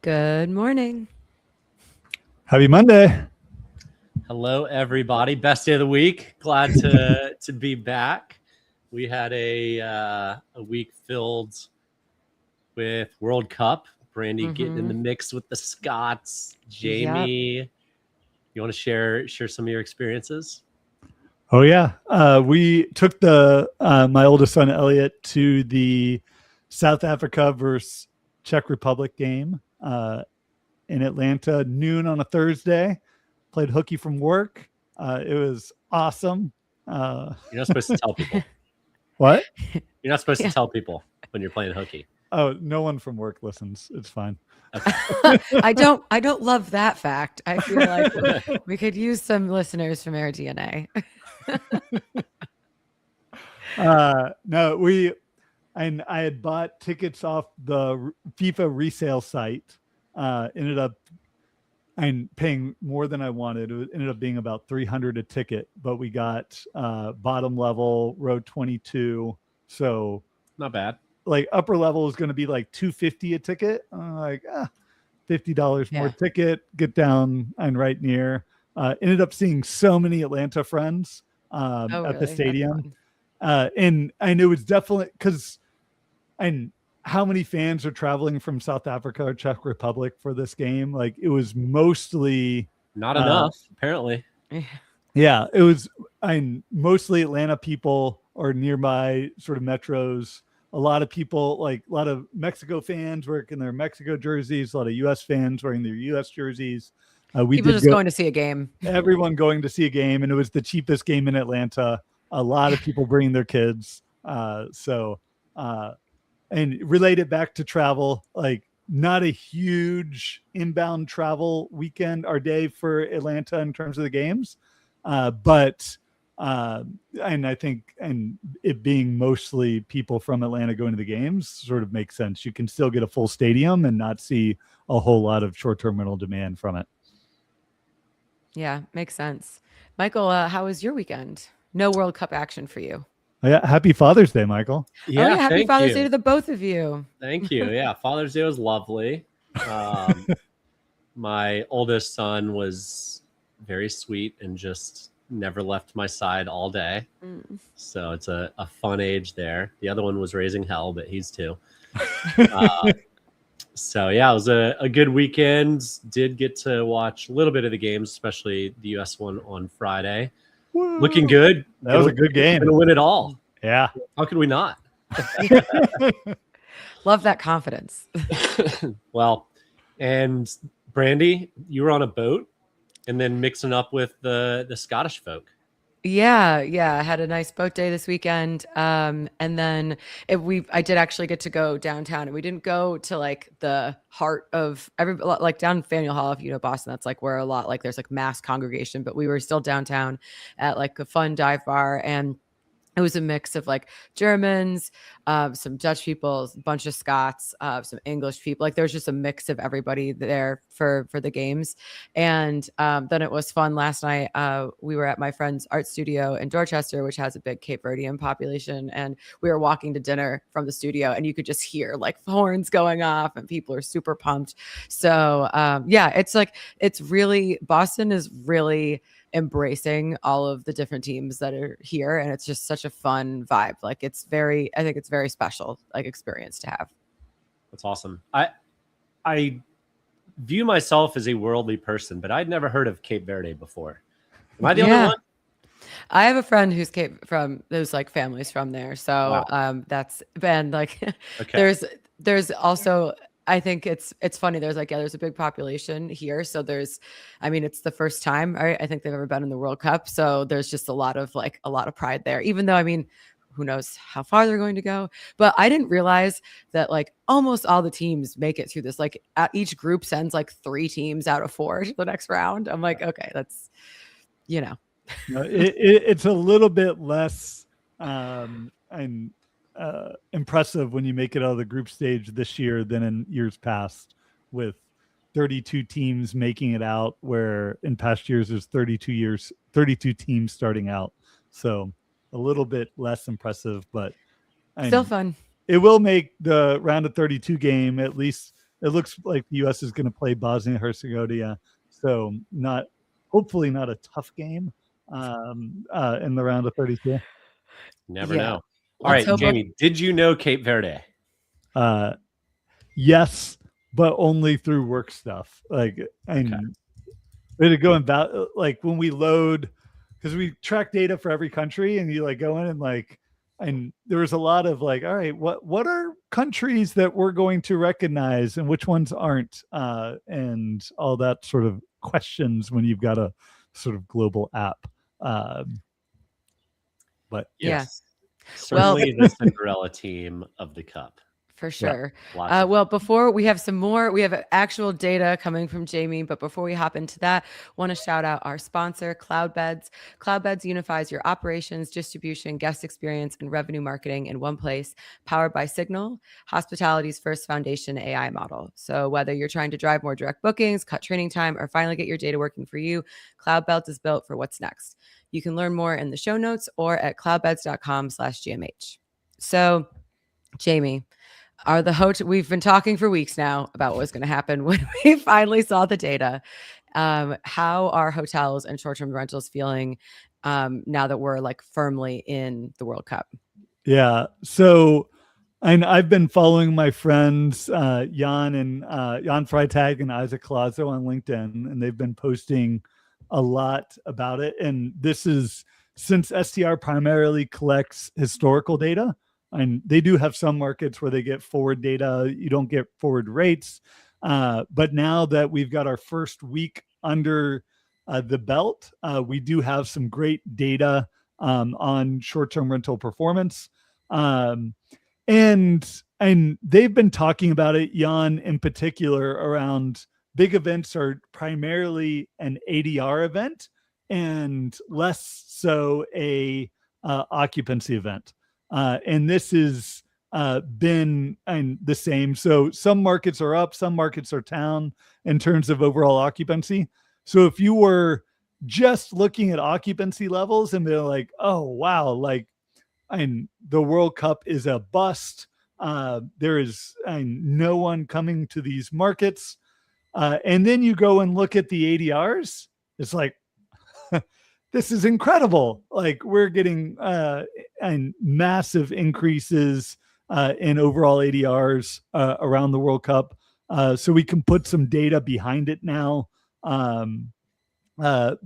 Good morning. Happy Monday. Hello, everybody. Best day of the week. Glad to be back. We had a week filled with World Cup. Brandy getting in the mix with the Scots. Jamie, you want to share some of your experiences? Oh yeah, we took my oldest son Elliot to the South Africa versus Czech Republic game in Atlanta, noon on a Thursday. Played hooky from work. It was awesome. You're not supposed to tell people. What? You're not supposed to tell people when you're playing hooky. Oh, no one from work listens. It's fine. Okay. I don't love that fact. I feel like we could use some listeners from Air DNA. No, I had bought tickets off the FIFA resale site. Ended up paying more than I wanted. It ended up being about $300 a ticket, but we got bottom level, row 22. So not bad. Like upper level is going to be like $250 a ticket. Like $50 more ticket. Get down and right near. Ended up seeing so many Atlanta friends at the stadium. And it was definitely because how many fans are traveling from South Africa or Czech Republic for this game? Like it was mostly not enough, apparently. Yeah, it was mostly Atlanta people or nearby sort of metros. A lot of people, like a lot of Mexico fans wearing their Mexico jerseys, a lot of US fans wearing their US jerseys. People just going to see a game. Everyone going to see a game, and it was the cheapest game in Atlanta. A lot of people bringing their kids. And relate it back to travel, like not a huge inbound travel weekend or day for Atlanta in terms of the games. But I think it being mostly people from Atlanta going to the games sort of makes sense. You can still get a full stadium and not see a whole lot of short-term rental demand from it. Yeah, makes sense. Michael, how was your weekend? No World Cup action for you. Yeah, happy Father's Day, Michael. Yeah, happy Father's Day to the both of you. Thank you. Yeah, Father's Day was lovely. My oldest son was very sweet and just never left my side all day. So it's a fun age there. The other one was raising hell, but he's 2. So yeah, it was a good weekend. Did get to watch a little bit of the games, especially the US one on Friday. Woo. Looking good. That was a good game. Gonna win it all. Yeah. How could we not? Love that confidence. Well, and Brandy, you were on a boat and then mixing up with the Scottish folk. Yeah. I had a nice boat day this weekend. And then I did actually get to go downtown, and we didn't go to like the heart of like down Faneuil Hall. If you know Boston, that's like where a lot, like there's like mass congregation, but we were still downtown at like a fun dive bar, and it was a mix of like Germans, some Dutch people, a bunch of Scots, some English people. Like there's just a mix of everybody there for the games. And then it was fun. Last night, we were at my friend's art studio in Dorchester, which has a big Cape Verdean population. And we were walking to dinner from the studio, and you could just hear like horns going off, and people are super pumped. So it's really, Boston is really embracing all of the different teams that are here, and it's just such a fun vibe. Like I think it's very special, like experience to have. That's awesome. I view myself as a worldly person, but I'd never heard of Cape Verde before. Am I the only one? I have a friend who's there's like families from there. So wow. That's been like okay. there's also, I think it's funny. There's there's a big population here. So it's the first time I think they've ever been in the World Cup. So there's just a lot of pride there, even though, who knows how far they're going to go. But I didn't realize that like almost all the teams make it through this. Like each group sends like 3 teams out of 4 to the next round. I'm like, okay, that's, it's a little bit less impressive when you make it out of the group stage this year than in years past, with 32 teams making it out, where in past years there's 32 teams starting out. So a little bit less impressive, but still fun. It will make the round of 32 game at least it looks like the U.S. is going to play Bosnia Herzegovina, so hopefully not a tough game in the round of 32. Never know. All right, Jamie, did you know Cape Verde? Yes, but only through work stuff. We're going about when we load, because we track data for every country, and you go in and there was a lot of all right, what are countries that we're going to recognize and which ones aren't, and all that sort of questions when you've got a sort of global app. But yes, certainly the Cinderella team of the Cup. For sure. Well, before we have we have actual data coming from Jamie, but before we hop into that, want to shout out our sponsor, Cloudbeds. Cloudbeds unifies your operations, distribution, guest experience, and revenue marketing in one place, powered by Signal, hospitality's first foundation AI model. So whether you're trying to drive more direct bookings, cut training time, or finally get your data working for you, Cloudbeds is built for what's next. You can learn more in the show notes or at cloudbeds.com/GMH. So, Jamie, we've been talking for weeks now about what was going to happen when we finally saw the data. How are hotels and short-term rentals feeling now that we're firmly in the World Cup? Yeah. So I've been following my friends, Jan Freitag and Isaac Colazo on LinkedIn, and they've been posting a lot about it. And this is since STR primarily collects historical data. And they do have some markets where they get forward data. You don't get forward rates. But now that we've got our first week under the belt, we do have some great data on short-term rental performance. And they've been talking about it, Jan in particular, around big events are primarily an ADR event and less so a occupancy event. And this has been the same. So some markets are up, some markets are down in terms of overall occupancy. So if you were just looking at occupancy levels and they're like, oh, wow, the World Cup is a bust. There is no one coming to these markets. And then you go and look at the ADRs. It's like, this is incredible. We're getting massive increases in overall ADRs around the World Cup. So we can put some data behind it now.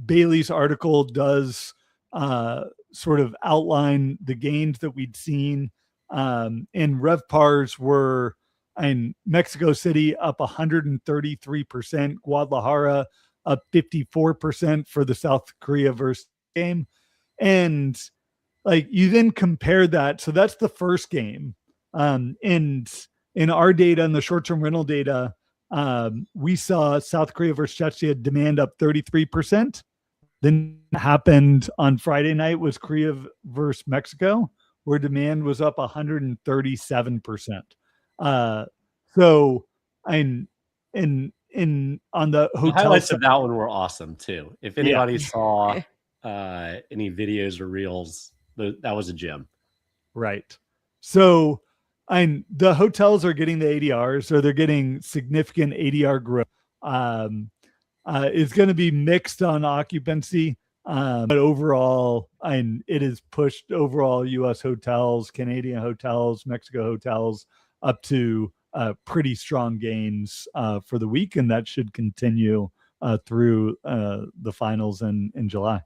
Bailey's article does sort of outline the gains that we'd seen. And RevPARs were in Mexico City up 133%, Guadalajara up 54% for the South Korea versus game. And you then compare that. So that's the first game. And in our data and the short-term rental data, we saw South Korea versus Czechia demand up 33%. Then happened on Friday night was Korea versus Mexico, where demand was up 137%. So on the hotel, the highlights of that one were awesome too. If anybody saw any videos or reels, that was a gem. Right. So the hotels are getting the ADRs, so they're getting significant ADR growth. It's going to be mixed on occupancy, but overall, it has pushed overall U.S. hotels, Canadian hotels, Mexico hotels up to pretty strong gains for the week, and that should continue through the finals in July.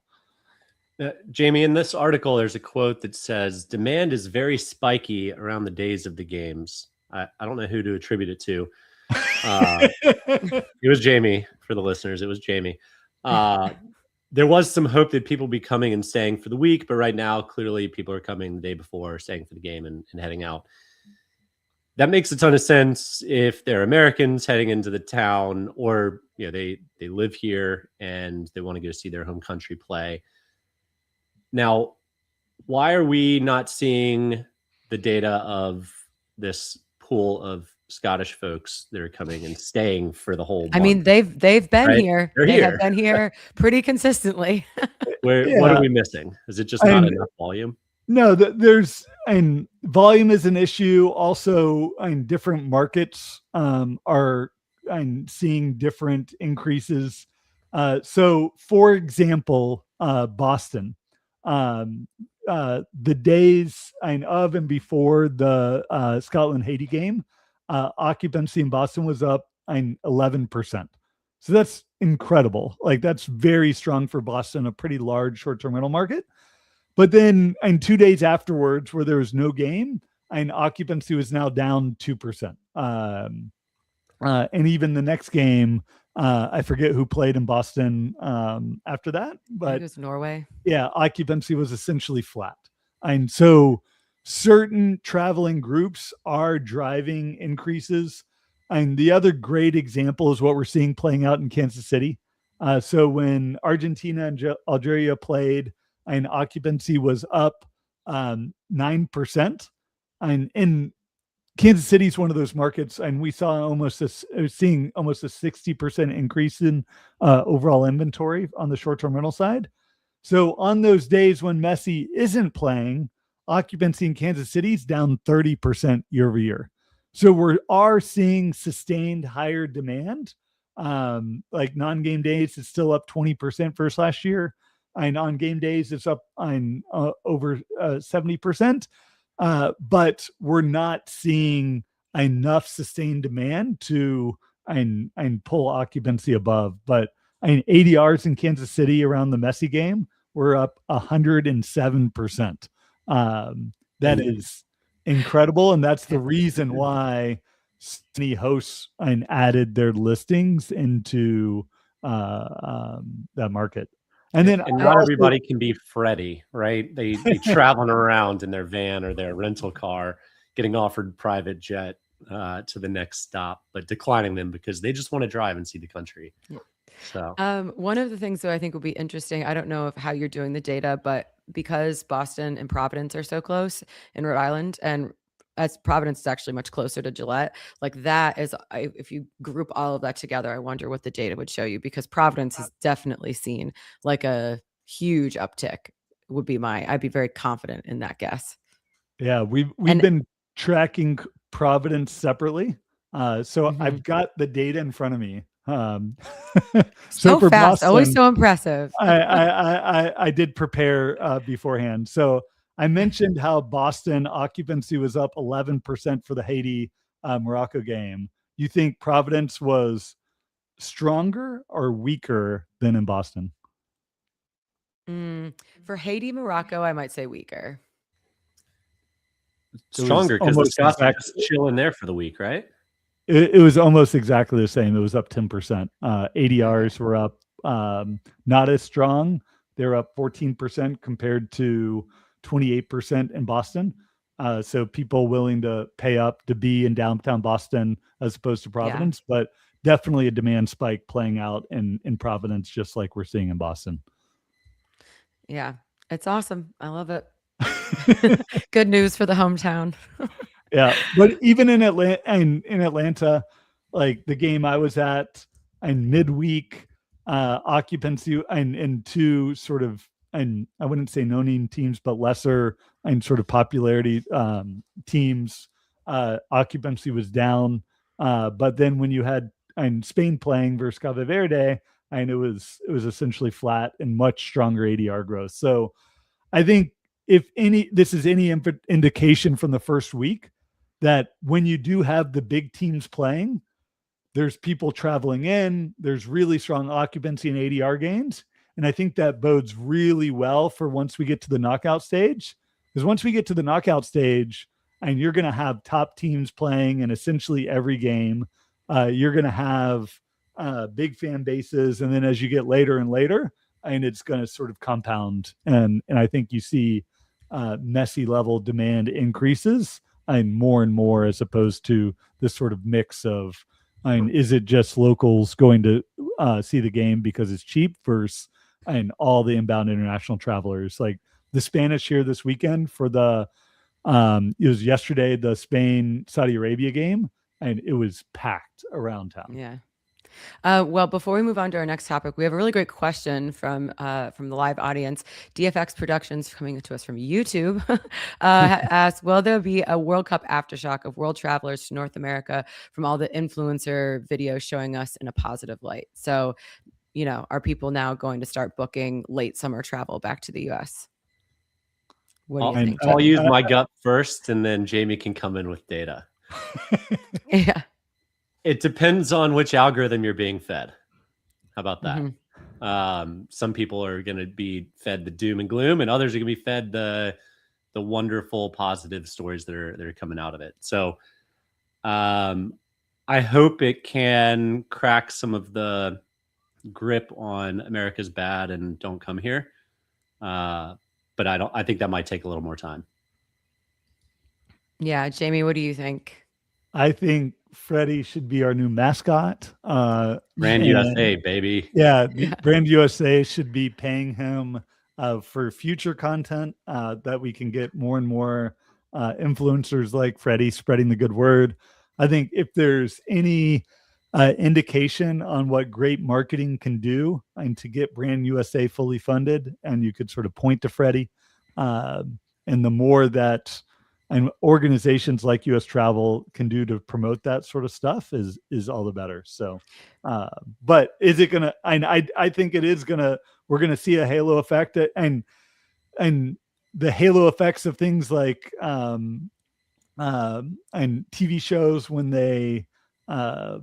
Jamie, in this article, there's a quote that says, demand is very spiky around the days of the games. I don't know who to attribute it to. It was Jamie, for the listeners. It was Jamie. There was some hope that people would be coming and staying for the week, but right now, clearly, people are coming the day before, staying for the game and heading out. That makes a ton of sense if they're Americans heading into the town, or they live here and they want to go see their home country play. Now, why are we not seeing the data of this pool of Scottish folks that are coming and staying for the whole month? I mean, they've been right? here. They have been here pretty consistently. What are we missing? Is it just not enough volume? No, there's and volume is an issue. Also, different markets are seeing different increases. So, for example, Boston, the days of and before the Scotland Haiti game, occupancy in Boston was up 11%. So that's incredible. Like that's very strong for Boston, a pretty large short-term rental market. But then, 2 days afterwards, where there was no game, occupancy was now down 2%. And even the next game, I forget who played in Boston after that, but it was Norway. Yeah, occupancy was essentially flat. And so certain traveling groups are driving increases. And the other great example is what we're seeing playing out in Kansas City. So when Argentina and Algeria played, occupancy was up 9%. And in Kansas City is one of those markets, and we saw seeing almost a 60% increase in overall inventory on the short-term rental side. So on those days when Messi isn't playing, occupancy in Kansas City is down 30% year over year. So we are seeing sustained higher demand. Like non-game days, it's still up 20% versus last year. And on game days, it's up over 70%. But we're not seeing enough sustained demand to pull occupancy above. But ADRs in Kansas City around the Messi game were up 107%. That is incredible, and that's the reason why many hosts added their listings into that market. And then not everybody can be Freddie, right? They traveling around in their van or their rental car, getting offered private jet to the next stop, but declining them because they just want to drive and see the country. Yeah. So one of the things that I think will be interesting, I don't know how you're doing the data, but because Boston and Providence are so close in Rhode Island, and as Providence is actually much closer to Gillette, like that is, if you group all of that together, I wonder what the data would show you, because Providence has definitely seen like a huge uptick. I'd be very confident in that guess. Yeah, we've been tracking Providence separately. So I've got the data in front of me. So for fast, Boston, always so impressive. I did prepare beforehand. So I mentioned how Boston occupancy was up 11% for the Haiti Morocco game. You think Providence was stronger or weaker than in Boston? For Haiti Morocco, I might say weaker. Stronger because the Scots are just chilling there for the week, right? It was almost exactly the same. It was up 10%. ADRs were up not as strong. They're up 14% compared to 28% in Boston. So people willing to pay up to be in downtown Boston as opposed to Providence, but definitely a demand spike playing out in Providence, just like we're seeing in Boston. Yeah, it's awesome. I love it. Good news for the hometown. Yeah, but even in Atlanta, like the game I was at, and midweek occupancy and two sort of, and I wouldn't say no-name teams, but lesser and sort of popularity teams, occupancy was down. But then when you had Spain playing versus Cabo Verde, and it was essentially flat and much stronger ADR growth. So I think this is any indication from the first week, that when you do have the big teams playing, there's people traveling in, there's really strong occupancy and ADR gains. And I think that bodes really well for once we get to the knockout stage. Because once we get to the knockout stage, and you're going to have top teams playing in essentially every game, you're going to have big fan bases. And then as you get later and later, and it's going to sort of compound. And I think you see Messi level demand increases and more as opposed to this sort of mix of, is it just locals going to see the game because it's cheap versus all the inbound international travelers. Like the Spanish here this weekend for the it was yesterday, the Spain Saudi Arabia game, and it was packed around town. Yeah. Well, before we move on to our next topic, we have a really great question from the live audience. DFX Productions, coming to us from YouTube, asked, will there be a World Cup aftershock of world travelers to North America from all the influencer videos showing us in a positive light? So, are people now going to start booking late summer travel back to the US? What do you think? I'll use my gut first, and then Jamie can come in with data. Yeah. It depends on which algorithm you're being fed. How about that? Mm-hmm. Some people are going to be fed the doom and gloom, and others are going to be fed the wonderful positive stories that are coming out of it. So I hope it can crack some of the grip on America's bad and don't come here. But I think that might take a little more time. Yeah. Jamie, what do you think? I think Freddie should be our new mascot. Brand USA, baby. Yeah, Brand USA should be paying him for future content that we can get more and more influencers like Freddie spreading the good word. I think if there's any indication on what great marketing can do and to get Brand USA fully funded, and you could sort of point to Freddie, and the more that and organizations like US Travel can do to promote that sort of stuff is all the better. So, but is it gonna? I think it is gonna. We're gonna see a halo effect, and the halo effects of things like and TV shows when they like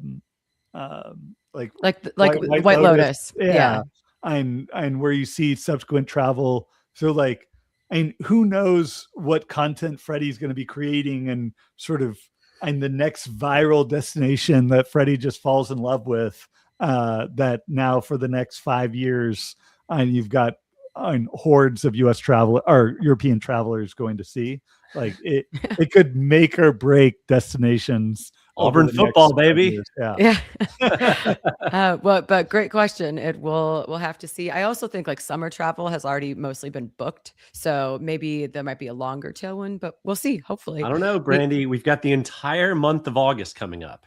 White Lotus. Yeah. And where you see subsequent travel. So like, and who knows what content Freddie's going to be creating and sort of, and the next viral destination that Freddie just falls in love with, that now for the next 5 years, and you've got hordes of US travel or European travelers going to see. Like it could make or break destinations. Auburn football, baby. Yeah. But great question. We'll have to see. I also think like summer travel has already mostly been booked, so maybe there might be a longer tailwind, but we'll see. Hopefully. I don't know, Brandy. We've got the entire month of August coming up.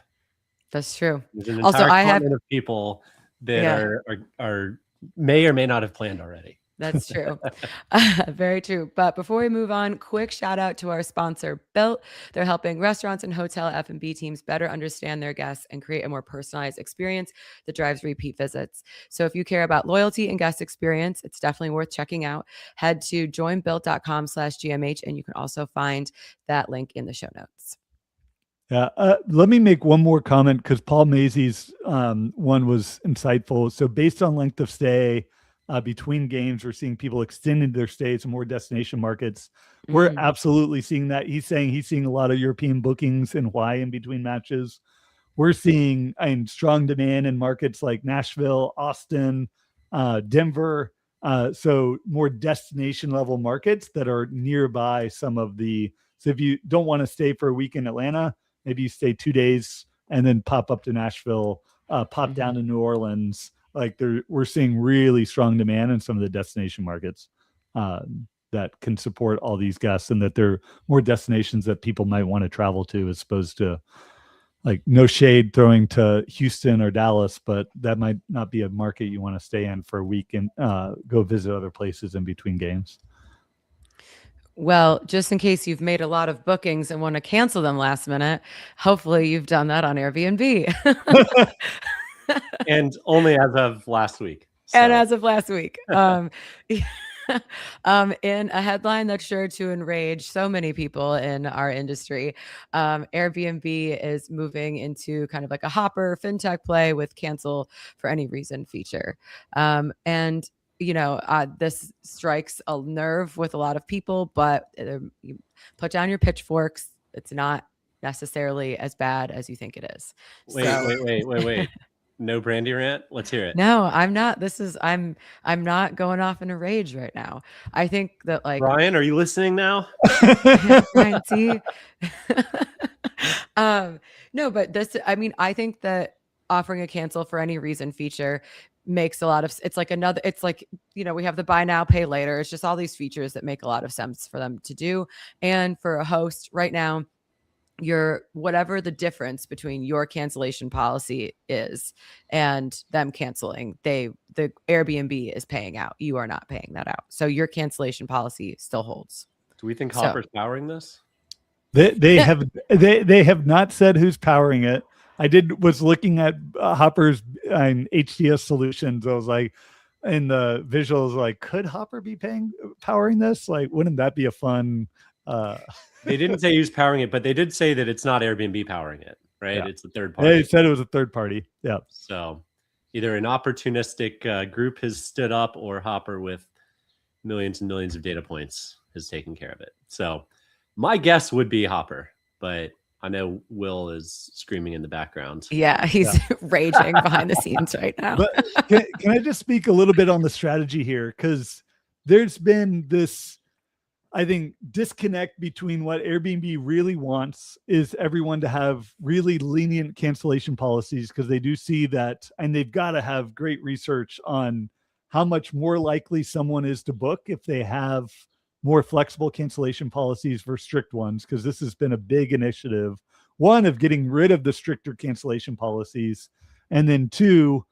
That's true. There's an entire continent of people that are may or may not have planned already. That's true. Very true. But before we move on, quick shout out to our sponsor, Bilt. They're helping restaurants and hotel F&B teams better understand their guests and create a more personalized experience that drives repeat visits. So if you care about loyalty and guest experience, it's definitely worth checking out. Head to joinbilt.com/GMH, and you can also find that link in the show notes. Yeah. Let me make one more comment because Paul Mazy's one was insightful. So based on length of stay, between games, we're seeing people extending their stays to more destination markets. We're absolutely seeing that. He's saying he's seeing a lot of European bookings in Hawaii in between matches. We're seeing strong demand in markets like Nashville, Austin, Denver. So more destination level markets that are nearby some of the. So if you don't want to stay for a week in Atlanta, maybe you stay 2 days and then pop up to Nashville, pop down to New Orleans. Like we're seeing really strong demand in some of the destination markets that can support all these guests, and that there are more destinations that people might want to travel to, as opposed to like no shade throwing to Houston or Dallas, but that might not be a market you want to stay in for a week and go visit other places in between games. Well, just in case you've made a lot of bookings and want to cancel them last minute, hopefully you've done that on Airbnb. And only as of last week. So. And as of last week. In a headline that's sure to enrage so many people in our industry, Airbnb is moving into kind of like a hopper fintech play with cancel for any reason feature. And this strikes a nerve with a lot of people, but you put down your pitchforks. It's not necessarily as bad as you think it is. Wait. No Brandy rant? Let's hear it. No, I'm not. I'm not going off in a rage right now. I think that like Ryan, are you listening now? Ryan, see? No, but I think that offering a cancel for any reason feature makes a lot of, it's like we have the buy now, pay later. It's just all these features that make a lot of sense for them to do. And for a host right now, whatever the difference between your cancellation policy is and them canceling, the Airbnb is paying out. You are not paying that out. So your cancellation policy still holds. Do we think Hopper's powering this? They have not said who's powering it. I was looking at Hopper's and HDS solutions. I was like, and the visuals like, could Hopper be powering this? Like, wouldn't that be a fun? They didn't say who's powering it, but they did say that it's not Airbnb powering it, right? Yeah. It's a third party. They said it was a third party. Yeah. So either an opportunistic group has stood up, or Hopper with millions and millions of data points has taken care of it. So my guess would be Hopper, but I know Will is screaming in the background. Yeah, he's raging behind the scenes right now. But can I just speak a little bit on the strategy here? Because there's been this, I think, disconnect between what Airbnb really wants is everyone to have really lenient cancellation policies, because they do see that, and they've got to have great research on how much more likely someone is to book if they have more flexible cancellation policies versus strict ones, because this has been a big initiative, one, of getting rid of the stricter cancellation policies, and then two,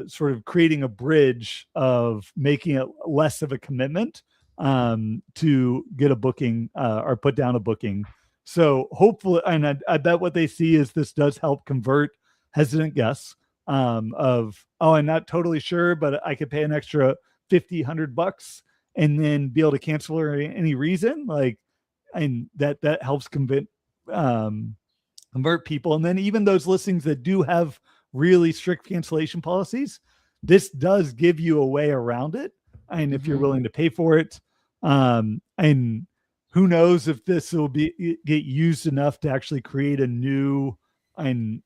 sort of creating a bridge of making it less of a commitment to get a booking or put down a booking. So hopefully, and I bet what they see is this does help convert hesitant guests of, oh, I'm not totally sure, but I could pay an extra $50-$100 and then be able to cancel for any reason. Like, and that helps convert people. And then even those listings that do have really strict cancellation policies, this does give you a way around it. And if you're willing to pay for it, and who knows if this will get used enough to actually create a new revenue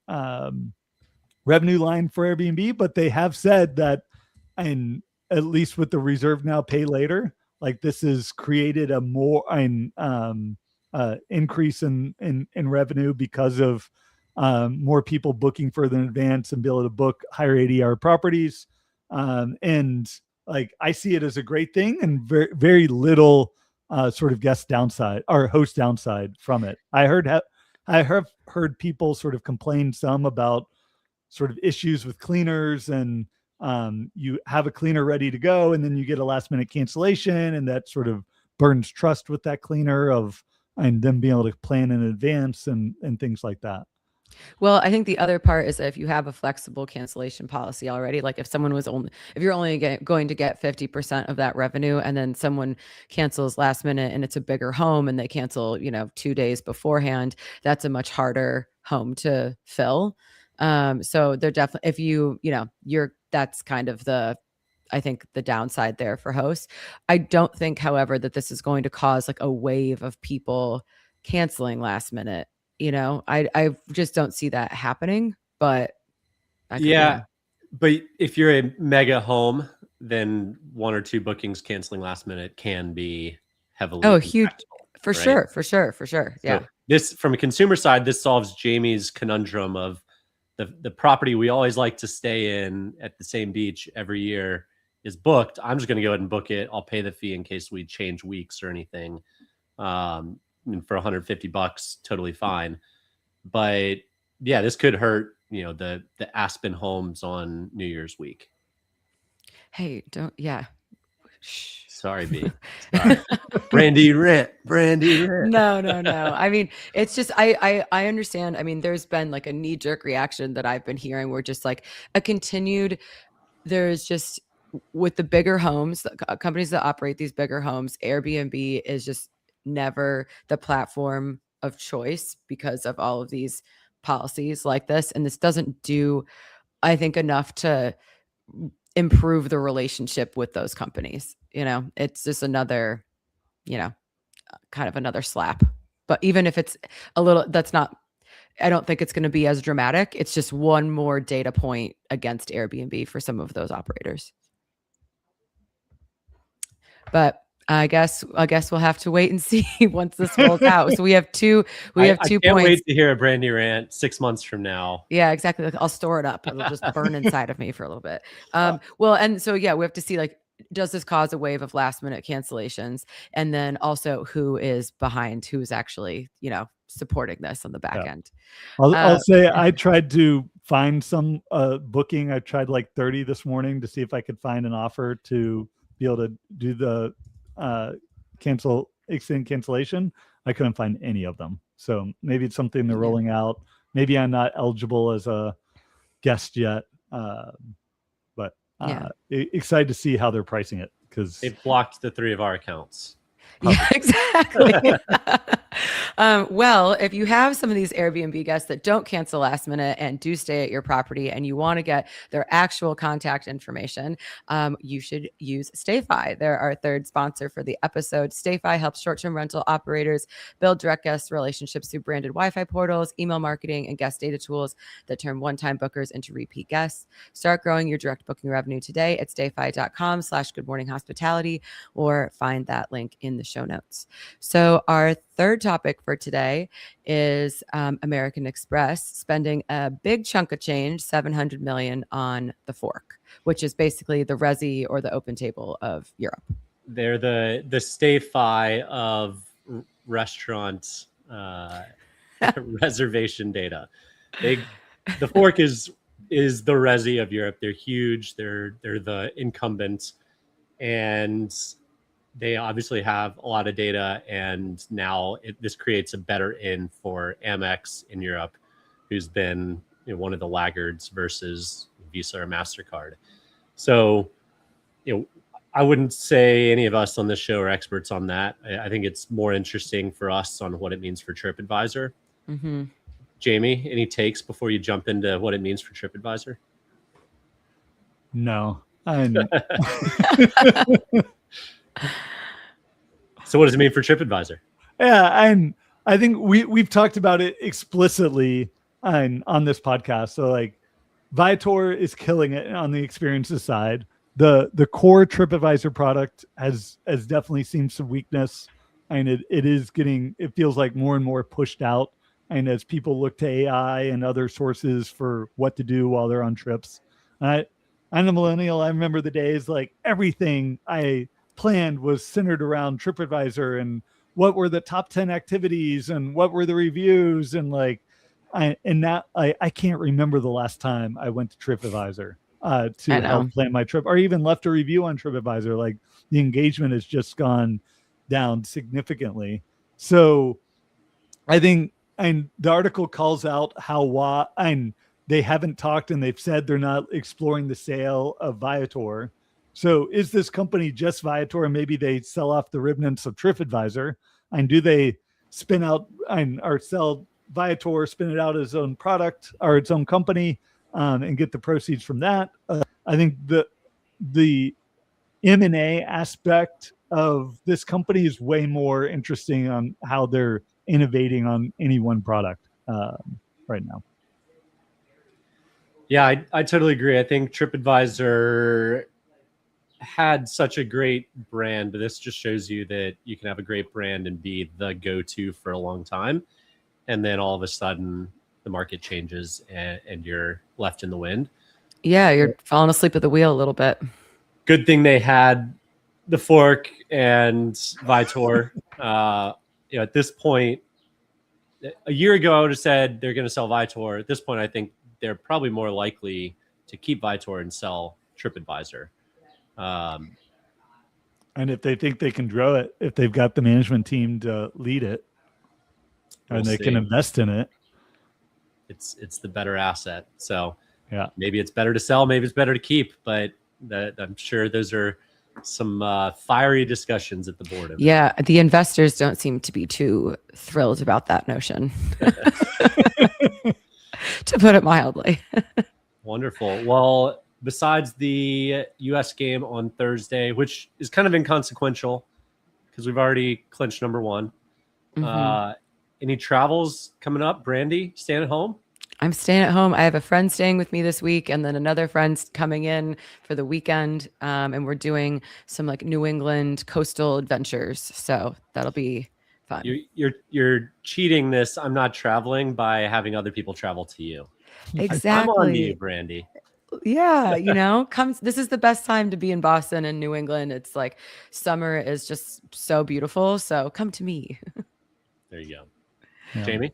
line for Airbnb. But they have said that, and at least with the reserve now, pay later, like this has created a more increase in revenue because of more people booking further in advance and be able to book higher ADR properties. And like, I see it as a great thing, and very, very little sort of guest downside or host downside from it. I have heard people sort of complain some about sort of issues with cleaners, and you have a cleaner ready to go, and then you get a last minute cancellation, and that sort of burns trust with that cleaner and them being able to plan in advance and things like that. Well, I think the other part is that if you have a flexible cancellation policy already, like if you're only going to get 50% of that revenue, and then someone cancels last minute and it's a bigger home and they cancel, 2 days beforehand, that's a much harder home to fill. So they're definitely, that's kind of I think the downside there for hosts. I don't think, however, that this is going to cause like a wave of people canceling last minute. I just don't see that happening, but but if you're a mega home, then 1 or 2 bookings canceling last minute can be heavily huge for right? sure. Yeah. So this, from a consumer side, this solves Jamie's conundrum of the property we always like to stay in at the same beach every year is booked. I'm just going to go ahead and book it. I'll pay the fee in case we change weeks or anything. And for $150, totally fine. But yeah, this could hurt, the Aspen homes on New Year's week. Hey, Shh. Sorry, B. Sorry. Brandy rent. No. I mean, it's just, I understand. I mean, there's been like a knee-jerk reaction that I've been hearing where just like there's just, with the bigger homes, the companies that operate these bigger homes, Airbnb is just never the platform of choice because of all of these policies like this. And this doesn't do, I think, enough to improve the relationship with those companies. It's just another, kind of another slap. But even if it's a little, I don't think it's going to be as dramatic. It's just one more data point against Airbnb for some of those operators. But I guess we'll have to wait and see once this rolls out. So we have two points. I can't wait to hear a Brandy rant 6 months from now. Yeah, exactly. Like, I'll store it up. It'll just burn inside of me for a little bit. Well, and so we have to see, like, does this cause a wave of last minute cancellations? And then also who is behind, who's actually, supporting this on the back end. I'll say I tried to find some booking. I tried like 30 this morning to see if I could find an offer to be able to do the extend cancellation. I couldn't find any of them. So maybe it's something they're rolling out. Maybe I'm not eligible as a guest yet. But excited to see how they're pricing it, because they blocked the 3 of our accounts. Yeah, exactly. Well, if you have some of these Airbnb guests that don't cancel last minute and do stay at your property, and you want to get their actual contact information, you should use StayFi. They're our third sponsor for the episode. StayFi helps short-term rental operators build direct guest relationships through branded Wi-Fi portals, email marketing, and guest data tools that turn one-time bookers into repeat guests. Start growing your direct booking revenue today at stayfi.com/goodmorninghospitality, or find that link in the show notes. So our third topic for today is American Express spending a big chunk of change, $700 million, on TheFork, which is basically the Resi or the Open Table of Europe. They're the StayFi of restaurant reservation data. TheFork is the Resi of Europe. They're huge. They're the incumbent, and they obviously have a lot of data, and now this creates a better in for Amex in Europe, who's been one of the laggards versus Visa or MasterCard. So, I wouldn't say any of us on this show are experts on that. I think it's more interesting for us on what it means for TripAdvisor. Mm-hmm. Jamie, any takes before you jump into what it means for TripAdvisor? No. So what does it mean for TripAdvisor? Yeah, I think we've talked about it explicitly on this podcast. So like Viator is killing it on the experiences side. The core TripAdvisor product has definitely seen some weakness, and it feels like more and more pushed out. And as people look to AI and other sources for what to do while they're on trips, I'm a millennial. I remember the days like everything I planned was centered around TripAdvisor and what were the top 10 activities and what were the reviews, and I can't remember the last time I went to TripAdvisor to help plan my trip, or even left a review on TripAdvisor. Like the engagement has just gone down significantly. So I think, and the article calls out how they haven't talked, and they've said they're not exploring the sale of Viator. So is this company just Viator, and maybe they sell off the remnants of TripAdvisor? And do they spin out or sell Viator, spin it out as its own product or its own company, and get the proceeds from that? I think the M&A aspect of this company is way more interesting on how they're innovating on any one product right now. Yeah, I totally agree. I think TripAdvisor had such a great brand, but this just shows you that you can have a great brand and be the go-to for a long time, and then all of a sudden the market changes and you're left in the wind. Yeah, you're falling asleep at the wheel a little bit. Good thing they had TheFork and Viator. At this point, a year ago I would have said they're going to sell Viator. At this point, I think they're probably more likely to keep Viator and sell TripAdvisor. And if they think they can grow it, if they've got the management team to lead it, and they can invest in it, it's the better asset. So yeah, maybe it's better to sell, maybe it's better to keep, but I'm sure those are some fiery discussions at the board. Yeah, the investors don't seem to be too thrilled about that notion, to put it mildly. Wonderful. Well, besides the U.S. game on Thursday, which is kind of inconsequential because we've already clinched number one, any travels coming up? Brandy, staying at home? I'm staying at home. I have a friend staying with me this week, and then another friend's coming in for the weekend. And we're doing some like New England coastal adventures. So that'll be fun. You're cheating this I'm not traveling by having other people travel to you. Exactly. I'm on to you, Brandy. Yeah, this is the best time to be in Boston and New England. It's like summer is just so beautiful. So come to me. There you go. Yeah. Jamie?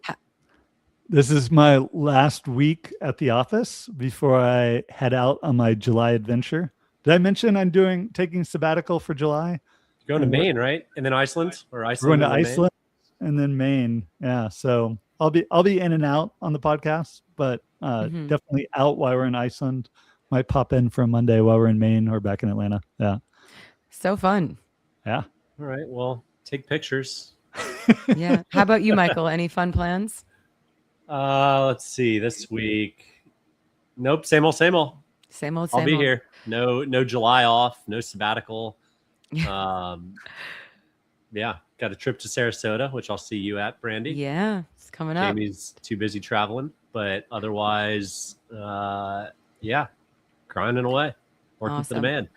This is my last week at the office before I head out on my July adventure. Did I mention I'm taking sabbatical for July? You're going to Maine, right? And then Iceland, or We're Iceland going to and then Iceland and then Maine. Yeah. So I'll be in and out on the podcast, but definitely out while we're in Iceland. Might pop in for a Monday while we're in Maine or back in Atlanta. Yeah. So fun. Yeah. All right. Well, take pictures. Yeah. How about you, Michael? Any fun plans? Let's see. This week, nope. Same old, same old. Same old. I'll be here. No July off. No sabbatical. Yeah. Got a trip to Sarasota, which I'll see you at, Brandy. Yeah, it's coming up. Jamie's too busy traveling, but otherwise, grinding away, working for the man.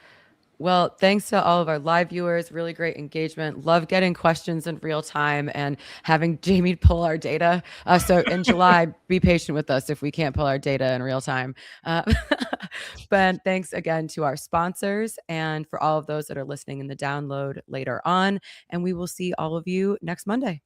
Well, thanks to all of our live viewers. Really great engagement. Love getting questions in real time and having Jamie pull our data. So in July, be patient with us if we can't pull our data in real time. But thanks again to our sponsors and for all of those that are listening in the download later on. And we will see all of you next Monday.